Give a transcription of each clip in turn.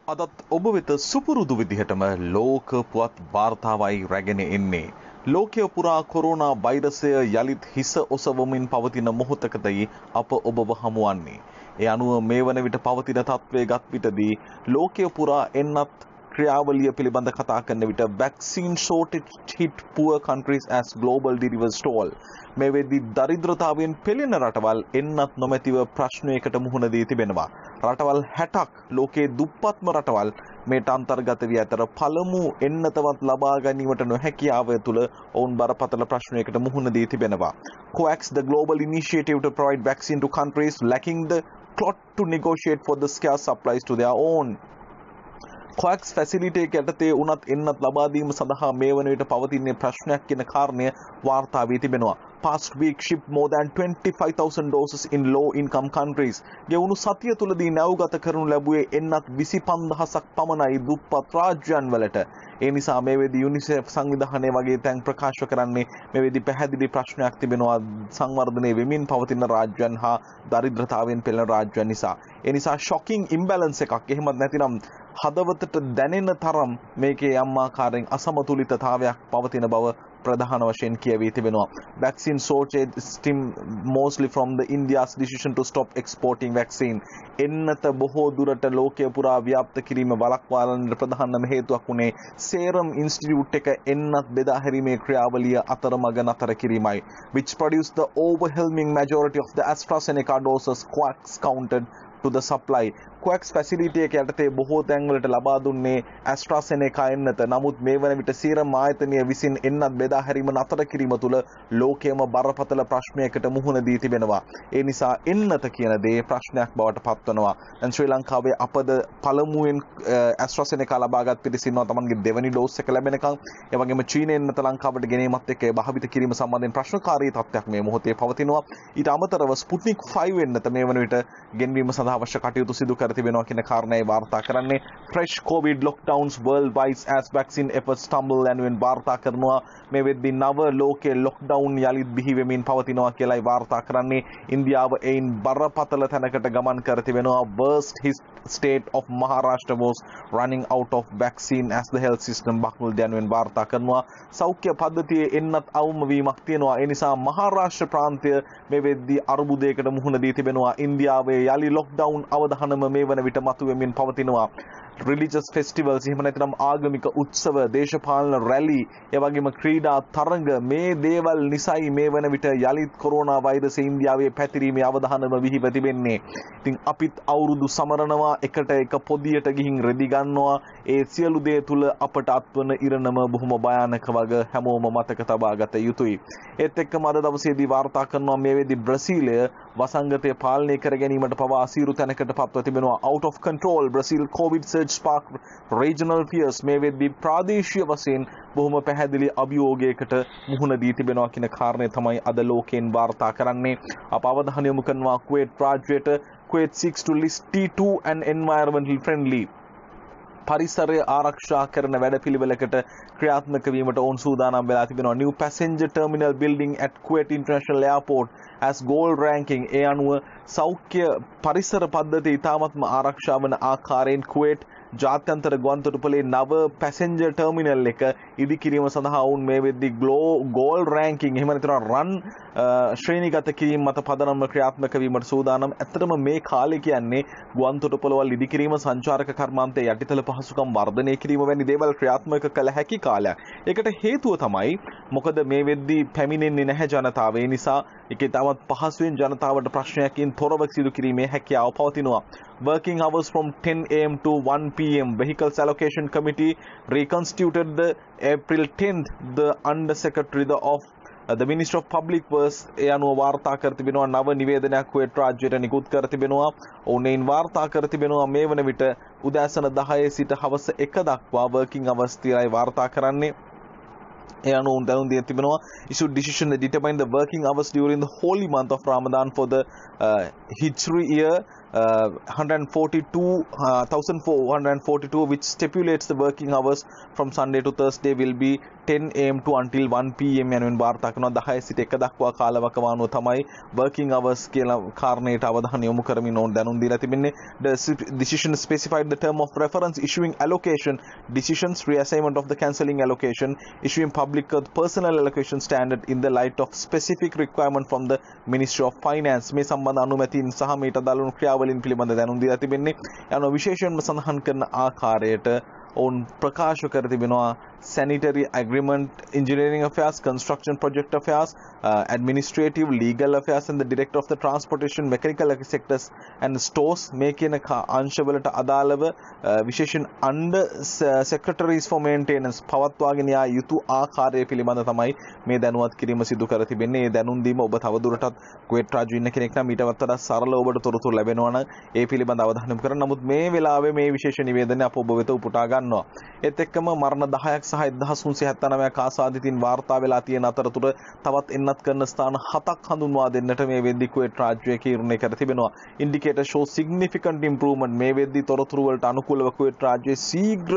අදත් ඔබ වෙත සුපුරුදු විදිහටම ලෝක පුවත් වාර්තාවයි රැගෙන එන්නේ. ලෝකය පුරා කොරෝනා වෛරසය යළිත් හිස ඔසවමින් පවතින මොහොතකදී අප ඔබව හමුවන්නේ. ඒ අනුව මේ වන විට පවතින තත්ත්වය ගත් විටදී ලෝකය පුරා එන්නත් ක්‍රියාවලිය පිළිබඳ කතා කරන විට vaccine shortage hit poor countries as global deliver stall. මේ වෙද්දී දරිද්‍රතාවයෙන් පෙළෙන රටවල් එන්නත් නොමැතිව ප්‍රශ්නයකට මුහුණ දී තිබෙනවා. රටවල් 60ක් ලෝකයේ දුප්පත්ම රටවල් මේට අන්තර්ගත වී ඇතර පළමු එන්නතවත් ලබා ගැනීමට නොහැකියාව තුළ ඔවුන් බරපතල ප්‍රශ්නයකට මුහුණ දී තිබෙනවා. COVAX, the global initiative to provide vaccine to countries lacking the clout to negotiate for the scarce supplies to their own. COVAX facility එක යටතේ උනත් එන්නත් ලබා දීම සඳහා මේ වන විට පවතින ප්‍රශ්නයක් කියන කාරණය වාර්තා වී තිබෙනවා. Past week shipped more than 25,000 doses in low income countries. ගෙවුණු සතිය තුලදී නැව්ගත කරනු ලැබුවේ එන්නත් 25,000ක් පමණයි දුප්පත් රාජ්‍යයන් වලට. ඒ නිසා මේ වෙද්දී UNICEF සංවිධානය වගේ තැන් ප්‍රකාශ කරන්නේ මේ වෙද්දී පැහැදිලි ප්‍රශ්නයක් තිබෙනවා සංවර්ධනය වෙමින් පවතින රාජ්‍යයන් හා දරිද්‍රතාවයෙන් පෙළෙන රාජ්‍යයන් නිසා. ඒ නිසා shocking imbalance එකක් එහෙමත් නැතිනම් හදවතට දැනෙන තරම් මේකේ යම් ආකාරයෙන් අසමතුලිතතාවයක් පවතින බව ප්‍රධාන වශයෙන් කියවී තිබෙනවා. Vaccine shortage stem mostly from the India's decision to stop exporting vaccine. එන්නත බොහෝ දුරට ලෝකය පුරා ව්‍යාප්ත කිරීම වළක්වාලන්නට ප්‍රධානම හේතුවක් වුණේ Serum Institute එක එන්නත් බෙදා හැරීමේ ක්‍රියාවලිය අතරමඟ නතර කිරීමයි. Which produced the overwhelming majority of the AstraZeneca doses COVAX counted to the supply. COVAX facility එක යටතේ බොහෝ තැන්වලට ලබා දුන්නේ AstraZeneca එන්නත. නමුත් මේ වන විට සීරම් ආයතනය විසින් එන්නත් බෙදා හැරීම නතර කිරීම තුළ ලෝකයේම බරපතල ප්‍රශ්නයකට මුහුණ දී තිබෙනවා. ඒ නිසා එන්නත කියන දේ ප්‍රශ්නයක් බවට පත්වනවා. දැන් ශ්‍රී ලංකාවේ අපද පළමුවෙන් AstraZeneca ලබාගත් පිරිස ඉන්නවා තමන්ගේ දෙවැනි ඩෝස් එක ලැබෙනකන්. ඒ වගේම චීනයේ එන්නත ලංකාවට ගෙනීමත් එක්ක භාවිත කිරීම සම්බන්ධයෙන් ප්‍රශ්නකාරී තත්ත්වයක් මේ මොහොතේ පවතිනවා. ඊට අමතරව Sputnik 5 එන්නත මේ වන විට ගෙන්වීම සඳහා අවශ්‍ය කටයුතු සිදු කර තිබෙනවා කියන කාරණේ වාර්තා කරන්නේ. Fresh COVID lockdowns worldwide as vaccine efforts stumble යනුවෙන් වාර්තා කරනවා. මේ වෙද්දී නව ලෝකයේ lockdown යලිත් බිහි වෙමින් පවතිනවා කියලායි වාර්තා කරන්නේ. ඉන්දියාව එයින් බරපතල තැනකට ගමන් කර තිබෙනවා. Worst state of Maharashtra was running out of vaccine as the health system buckled යනුවෙන් වාර්තා කරනවා. සෞඛ්‍ය පද්ධතියේ එන්නත් අවම වීමක් තියෙනවා. ඒ නිසා මහාරාෂ්ට්‍ර ප්‍රාන්තය මේ වෙද්දී අර්බුදයකට මුහුණ දී තිබෙනවා. ඉන්දියාවේ යලි lockdown අවධානම මේ වන විට මතුවෙමින් පවතිනවා. religious festivals එහෙම නැත්නම් ආගමික උත්සව, දේශපාලන රැලි, ඒ වගේම ක්‍රීඩා තරඟ මේ දේවල් නිසයි මේ වන විට යලිත් කොරෝනා වෛරසය ඉන්දියාවේ පැතිරීමේ අවධානම විහිව තිබෙන්නේ. ඉතින් අපිත් අවුරුදු සමරනවා, එකට එක පොදියට ගිහින් රෙදි ගන්නවා. ඒ සියලු දේ තුල අපට අත්වන ඉරණම බොහොම භයානක වගේ හැමෝම මතක තබා ගත යුතුයි. ඒත් එක්කම අද දවසේදී වාර්තා කරනවා මේ වෙද්දී බ්‍රසීලය වසංගතය පාලනය කර ගැනීමට පවා අසීරු තැනකට පත්ව තිබෙනවා. out of control Brazil COVID surge spark regional fears. මේ වෙද්දී ප්‍රාදේශීය වශයෙන් බොහොම පැහැදිලි අභියෝගයකට මුහුණ දී තිබෙනවා කියන කාරණය තමයි අද ලෝකයෙන් වාර්තා කරන්නේ. අප අවධානය යොමු කරනවා Kuwait රාජ්‍යයට. Kuwait seeks to list T2 and environmental friendly පරිසරය ආරක්ෂා කරන වැඩපිළිවෙලකට ක්‍රියාත්මක වීමට ඔවුන් සූදානම් වෙලා තිබෙනවා. New passenger terminal building at Kuwait International Airport as gold ranking. ඒ අනුව සෞඛ්‍ය පරිසර පද්ධතිය ඉතාමත්ම ආරක්ෂා වන ආකාරයෙන් කුවේට් ජාත්‍යන්තර ගුවන්තොටුපළේ නව පැසෙන්ජර් ටර්මිනල් එක ඉදිකිරීම සඳහා වුන් මේ වෙද්දී ගෝල්ඩ් රෑන්කින් එහෙම නැත්නම් රන් ශ්‍රේණිගත කිරීම මත පදනම්ව ක්‍රියාත්මක වීමට සූදානම්. ඇත්තටම මේ කාලේ කියන්නේ ගුවන්තොටුපළවල් ඉදිකිරීම, සංචාරක කර්මාන්තයේ යටිතල පහසුකම් වර්ධනය කිරීම වැනි දේවල් ක්‍රියාත්මක කළ හැකි කාලයක්. ඒකට හේතුව තමයි මොකද මේ වෙද්දී පැමිණෙන්නේ නැහැ ජනතාව. ඒ නිසා ඒකේ තමත් පහසුවෙන් ජනතාවට ප්‍රශ්නයකින් තොරව සිදු කිරීමේ හැකියාව පවතිනවා. Working hours from 10 am to 1 pm. Vehicles Allocation Committee reconstituted the April 10th. The Under Secretary of the Ministry of Public Works ඒ අනුව වාර්තා කර තිබෙනවා. නව නිවේදනයක් කුවේට් රාජ්‍යයට නිකුත් කර තිබෙනවා. ඔවුන් වාර්තා කර තිබෙනවා මේ වන විට උදෑසන 10 සිට හවස 1 දක්වා working hours තියයි වාර්තා කරන්නේ. issued decision that determined the working hours during the holy month of Ramadan for the Hijri year 142,442, which stipulates the working hours from Sunday to Thursday will be 10 am to until 1 pm යනුවෙන් වාර්තා කරනවා. 10 සිට 1 දක්වා කාලවකවානුව තමයි working hours කියලා කාරණයට අවධානය යොමු කරමින් ඕන දැනුම් දීලා තිබෙන්නේ. The decision specified the term of reference, issuing allocation decisions, reassignment of the cancelling allocation, issuing public personal allocation standard in the light of specific requirement from the Ministry of Finance. මේ සම්බන්ධ අනුමැතින් සහ මේට අදාළ ක්‍රියාවලින් පිළිබඳ දැනුම් දීලා තිබෙන්නේ. යන විශේෂයෙන්ම සඳහන් කරන ආකාරයට ඔවුන් ප්‍රකාශ කර තිබෙනවා sanitary agreement, engineering affairs, construction project affairs, administrative, legal affairs and the director of the transportation, mechanical sectors and stores මේ කියන අංශවලට අදාළව විශේෂයෙන් under secretaries for maintenance පවත්වාගෙන යා යුතු ආකාරය පිළිබඳ තමයි මේ දැනුවත් කිරීම සිදු කර තිබෙන්නේ. මේ දැනුම් දීම ඔබ තවදුරටත් කුවේට් රාජ්‍ය ඉන්න කෙනෙක් නම් ඊට වඩා සරල ඔබට තොරතුරු ලැබෙනවා නම් ඒ පිළිබඳ අවධානය යොමු කරන්න. නමුත් මේ වෙලාවේ මේ විශේෂ නිවේදනය අප ඔබ වෙත උපුටා ගන්නවා. ඒත් එක්කම මරණ 10ක් සහ 1379ක් ආසාදිතින් වාර්තා වෙලා තියෙන අතරතුර තවත් එන්නත් කරන ස්ථාන 7ක් හඳුන්වා දෙන්නට මේ වෙද්දී කුවේට් රාජ්‍යය තීරණය කර තිබෙනවා. Indicator show significant improvement. මේ වෙද්දී තොරතුරු වලට අනුකූලව කුවේට් රාජ්‍යයේ ශීඝ්‍ර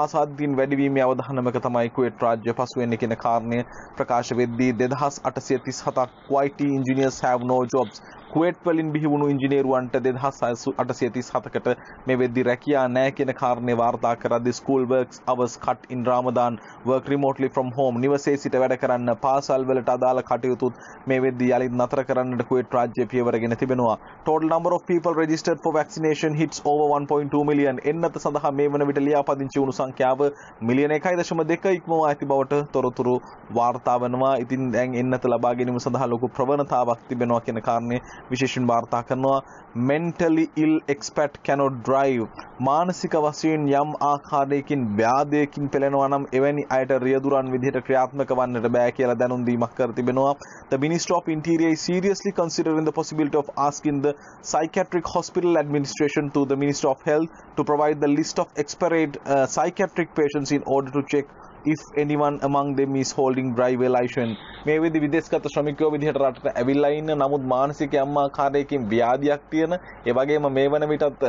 ආසාදිතින් වැඩිවීමේ අවධානමක තමයි කුවේට් රාජ්‍ය පසු වෙන්නේ කියන කාරණය ප්‍රකාශ වෙද්දී 2837ක් YT engineers have no jobs. Kuwait වලින් බිහි වුණු ඉංජිනේරුවන්ට 2837කට මේ වෙද්දී රැකියා නැහැ කියන කාරණේ වාර්තා කරද්දී school works hours cut in Ramadan, work remotely from home, නිවසේ සිට වැඩ කරන්න, පාසල් වලට අදාළ කටයුතුත් මේ වෙද්දී යලිත් නතර කරන්නට කුවේට් රාජ්‍ය පියවරගෙන තිබෙනවා. Total number of people registered for vaccination hits over 1.2 million. එන්නත සඳහා මේ වන විට ලියාපදිංචි වුණු සංඛ්‍යාව මිලියන 1.2 ඉක්මවා ඇති බවට තොරතුරු වාර්තා වෙනවා. ඉතින් දැන් එන්නත ලබා ගැනීම සඳහා ලොකු ප්‍රවණතාවක් තිබෙනවා කියන කාරණේ විශේෂයෙන් වාර්තා කරනවා. mentally ill expat cannot drive. මානසික වශයෙන් යම් ආකාරයකින් ව්‍යාධයකින් පෙළෙනවා නම් එවැනි අයට රියදුරන් විදිහට ක්‍රියාත්මක වන්නට බෑ කියලා දැනුම් දීමක් කර තිබෙනවා. The Ministry of Interior is seriously considering the possibility of asking the Psychiatric Hospital Administration to the Ministry of Health to provide the list of expired psychiatric patients in order to check if anyone among them is holding driver license. මේ විදි විදේශගත ශ්‍රමිකයෝ විදිහට රටට ඇවිල්ලා ඉන්න නමුත් මානසික යම් ආකාරයකින් ව්‍යාධියක් තියෙන ඒ වගේම මේ වන විටත්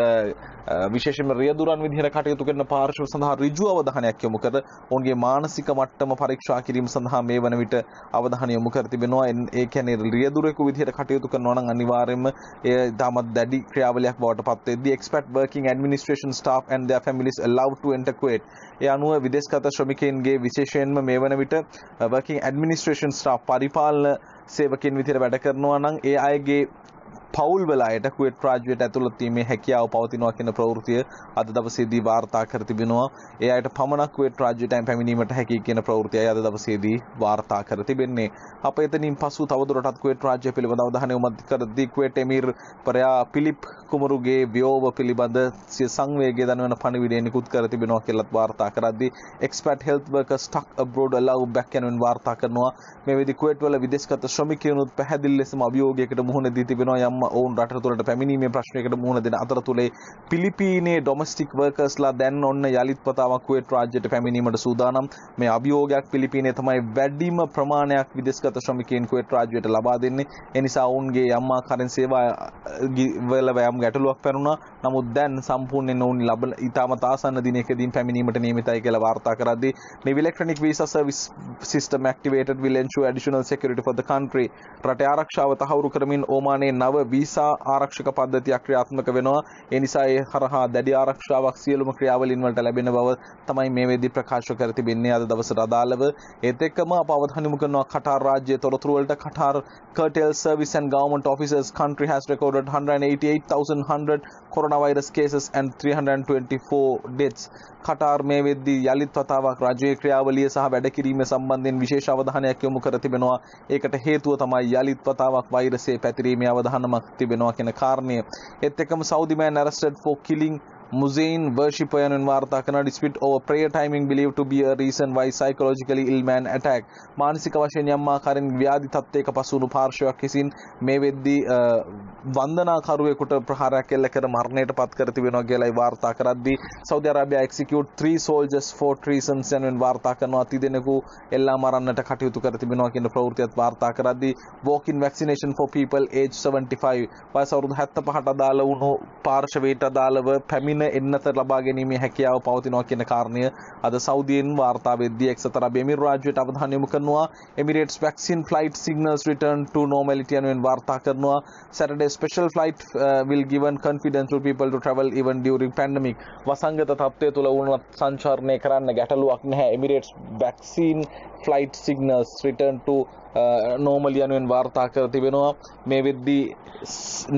විශේෂයෙන්ම රියදුරන් විදිහට කටයුතු කරන පාර්ශ්ව සඳහා ඍජු අවධානයක් යොමු කර ඔවුන්ගේ මානසික මට්ටම පරීක්ෂා කිරීම සඳහා මේ වන විට අවධානය යොමු කර තිබෙනවා. ඒ කියන්නේ රියදුරෙකු විදිහට කටයුතු කරනවා නම් අනිවාර්යයෙන්ම ඒ තාමත් දැඩි ක්‍රියාවලියක් බවට පත් වෙද්දී expat working administration staff and their families allowed to enter Kuwait. ඒ අනුව විදේශගත ශ්‍රමිකයන්ගේ විශේෂයෙන්ම මේ වන විට working administration staff පරිපාලන සේවකයන් විදිහට වැඩ කරනවා නම් ඒ අයගේ පවුල් වල අයට කුවේට් රාජ්‍යයට ඇතුළත් වීමේ හැකියාව පවතිනවා කියන ප්‍රවෘත්තිය අද දවසේදී වාර්තා කර තිබෙනවා. ඒ අයට පමණක් කුවේට් රාජ්‍යයට පැමිණීමට හැකි කියන ප්‍රවෘත්තියයි අද දවසේදී වාර්තා කර තිබෙන්නේ. අප එතනින් පසු තවදුරටත් කුවේට් රාජ්‍ය පිළිබඳ අවධානය යොමු කරද්දී කුවේට් එමීර් පරයා පිලිප් කුමරුගේ වියෝව පිළිබඳ සිය සංවේගය දනවන පණිවිඩය නිකුත් කර තිබෙනවා කියලාත් වාර්තා කරද්දී expat health workers stuck abroad allow back යනුවෙන් වාර්තා කරනවා. මේ වෙද්දී කුවේට් වල විදේශගත ශ්‍රමිකයන්ුත් පැහැදිලි ලෙසම අභියෝගයකට මුහුණ දී තිබෙනවා. යම් ඔවුන් රට තුළට පැමිණීමේ ප්‍රශ්නයකට මුහුණ දෙන අතරතුරේ පිලිපීනයේ ඩොමස්ටික් වර්කර්ස්ලා දැන් ඔන්න යලිත් වතාවක් කුවේට් රාජ්‍යයට පැමිණීමට සූදානම්. මේ අභියෝගයක් පිලිපීනයේ තමයි වැඩිම ප්‍රමාණයක් විදේශගත ශ්‍රමිකයන් කුවේට් රාජ්‍යයට ලබා දෙන්නේ. ඒ නිසා ඔවුන්ගේ යම් ආකාරයෙන් සේවා වල යම් ගැටලුවක් පැනුණා. නමුත් දැන් සම්පූර්ණයෙන් ඔවුන් ලබන ඉතාමත් ආසන්න දිනයකදී පැමිණීමට නියමිතයි කියලා වාර්තා කරද්දී මේ electronic visa service system activated will ensure additional security for the country. රටේ ආරක්ෂාව තහවුරු කරමින් ඕමානයේ නව වීසා ආරක්ෂක පද්ධතියක් ක්‍රියාත්මක වෙනවා. ඒ නිසා ඒ හරහා දැඩි ආරක්ෂාවක් සියලුම ක්‍රියාවලින් වලට ලැබෙන බව තමයි මේ වෙද්දී ප්‍රකාශ කර තිබෙන්නේ අද දවසට අදාළව. ඒත් එක්කම අප අවධානය යොමු කරනවා කටාර් රාජ්‍යයේ තොරතුරු වලට. Qatar curtail service and government officers country has recorded 188,100 coronavirus cases and 324 deaths. Qatar මේ වෙද්දී යලිත් වතාවක් රාජ්‍යයේ ක්‍රියාවලිය සහ වැඩ කිරීම සම්බන්ධයෙන් විශේෂ අවධානයක් යොමු කර තිබෙනවා. ඒකට හේතුව තමයි යලිත් වතාවක් වෛරසය පැතිරීමේ අවධානමක් තිබෙනවා කියන කාරණය. ඒත් එක්කම Saudi man arrested for killing Muzain worshipper යනුවෙන් වාර්තා කරන dispute over prayer timing believed to be a reason why psychologically ill man attack. මානසික වශයෙන් යම් ආකාරයෙන් ව්‍යාධි තත්ත්වයක පසු වුණු පාර්ශවයක් විසින් මේ වෙද්දී වන්දනාකරුවෙකුට ප්‍රහාරයක් එල්ල කර මරණයට පත් කර තිබෙනවා කියලායි වාර්තා කරද්දී Saudi Arabia execute 3 soldiers for treasons යනුවෙන් වාර්තා කරනවා. තිදෙනෙකු එල්ලා මරන්නට කටයුතු කර තිබෙනවා කියන ප්‍රවෘත්තියත් වාර්තා කරද්දී walk-in vaccination for people age 75 වයස අවුරුදු 75ට අදාළ වුණු පාර්ශවයට අදාළව පැමිණ එන්නත ලබා ගැනීමේ හැකියාව පවතිනවා කියන කාරණය අද සෞදියෙන් වාර්තා වෙද්දී එක්සත් අරබ් එමිරාත් රාජ්‍යයට අවධානය යොමු කරනවා. Emirates vaccine flight signals return to normality යනුවෙන් වාර්තා කරනවා. Saturday special flight will given confidence to people to travel even during pandemic. වසංගත තත්ත්වය තුළ වුණත් සංචාරණය කරන්න ගැටලුවක් නැහැ. Emirates vaccine flight signals return to normal යනුවෙන් වාර්තා කර තිබෙනවා. මේ වෙද්දී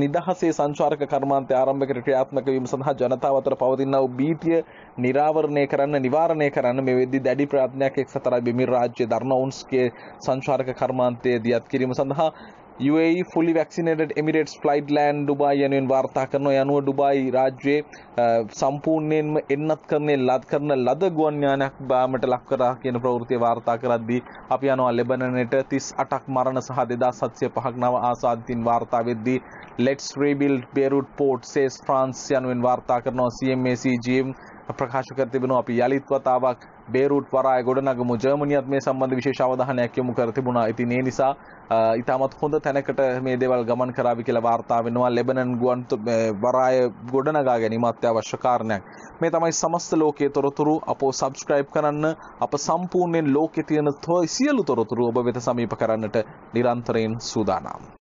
නිදහසේ සංචාරක කර්මාන්තය ආරම්භ කර ක්‍රියාත්මක වීම සඳහා ජනතාව අතර පවතිනා වූ භීතිය නිවාරණය කරන්න මේ වෙද්දී දැඩි ප්‍රයත්නයක් එක්සත් අරබ් එමිරාත් රාජ්‍ය දර්නවුන්ස්ගේ සංචාරක කර්මාන්තය දියත් කිරීම සඳහා UAE fully vaccinated Emirates flight land Dubai යනුවෙන් වාර්තා කරනවා. යනුව ඩුබායි රාජ්‍යයේ සම්පූර්ණයෙන්ම එන්නත් කරන ලද ගුවන් යානයක් බාමට ලක් කරා කියන ප්‍රවෘත්තිය වාර්තා කරද්දී අපි යනවා ලෙබනනට 38ක් මරණ සහ 2705ක් නව ආසාදිතින් වාර්තා වෙද්දී let's rebuild Beirut port says France යනුවෙන් වාර්තා කරනවා. CMACGM ප්‍රකාශ කර තිබෙනවා අපි යලිත් වතාවක් බේරූට් වරාය ගොඩනගමු. ජර්මනියත් මේ සම්බන්ධ විශේෂ අවධානයක් යොමු කර තිබුණා. ඉතින් ඒ නිසා ඉතාමත් හොඳ තැනකට මේ දේවල් ගමන් කරાવી කියලා වාර්තා වෙනවා. ලෙබනන් ගුවන් වරාය ගොඩනගා ගැනීම අත්‍යවශ්‍ය කාරණයක්. මේ තමයි සමස්ත ලෝකයේ තොරතුරු. අපෝ සබ්ස්ක්‍රයිබ් කරන්න. අප සම්පූර්ණයෙන් ලෝකයේ තියෙන සියලු තොරතුරු ඔබ වෙත සමීප කරන්නට නිරන්තරයෙන් සූදානම්.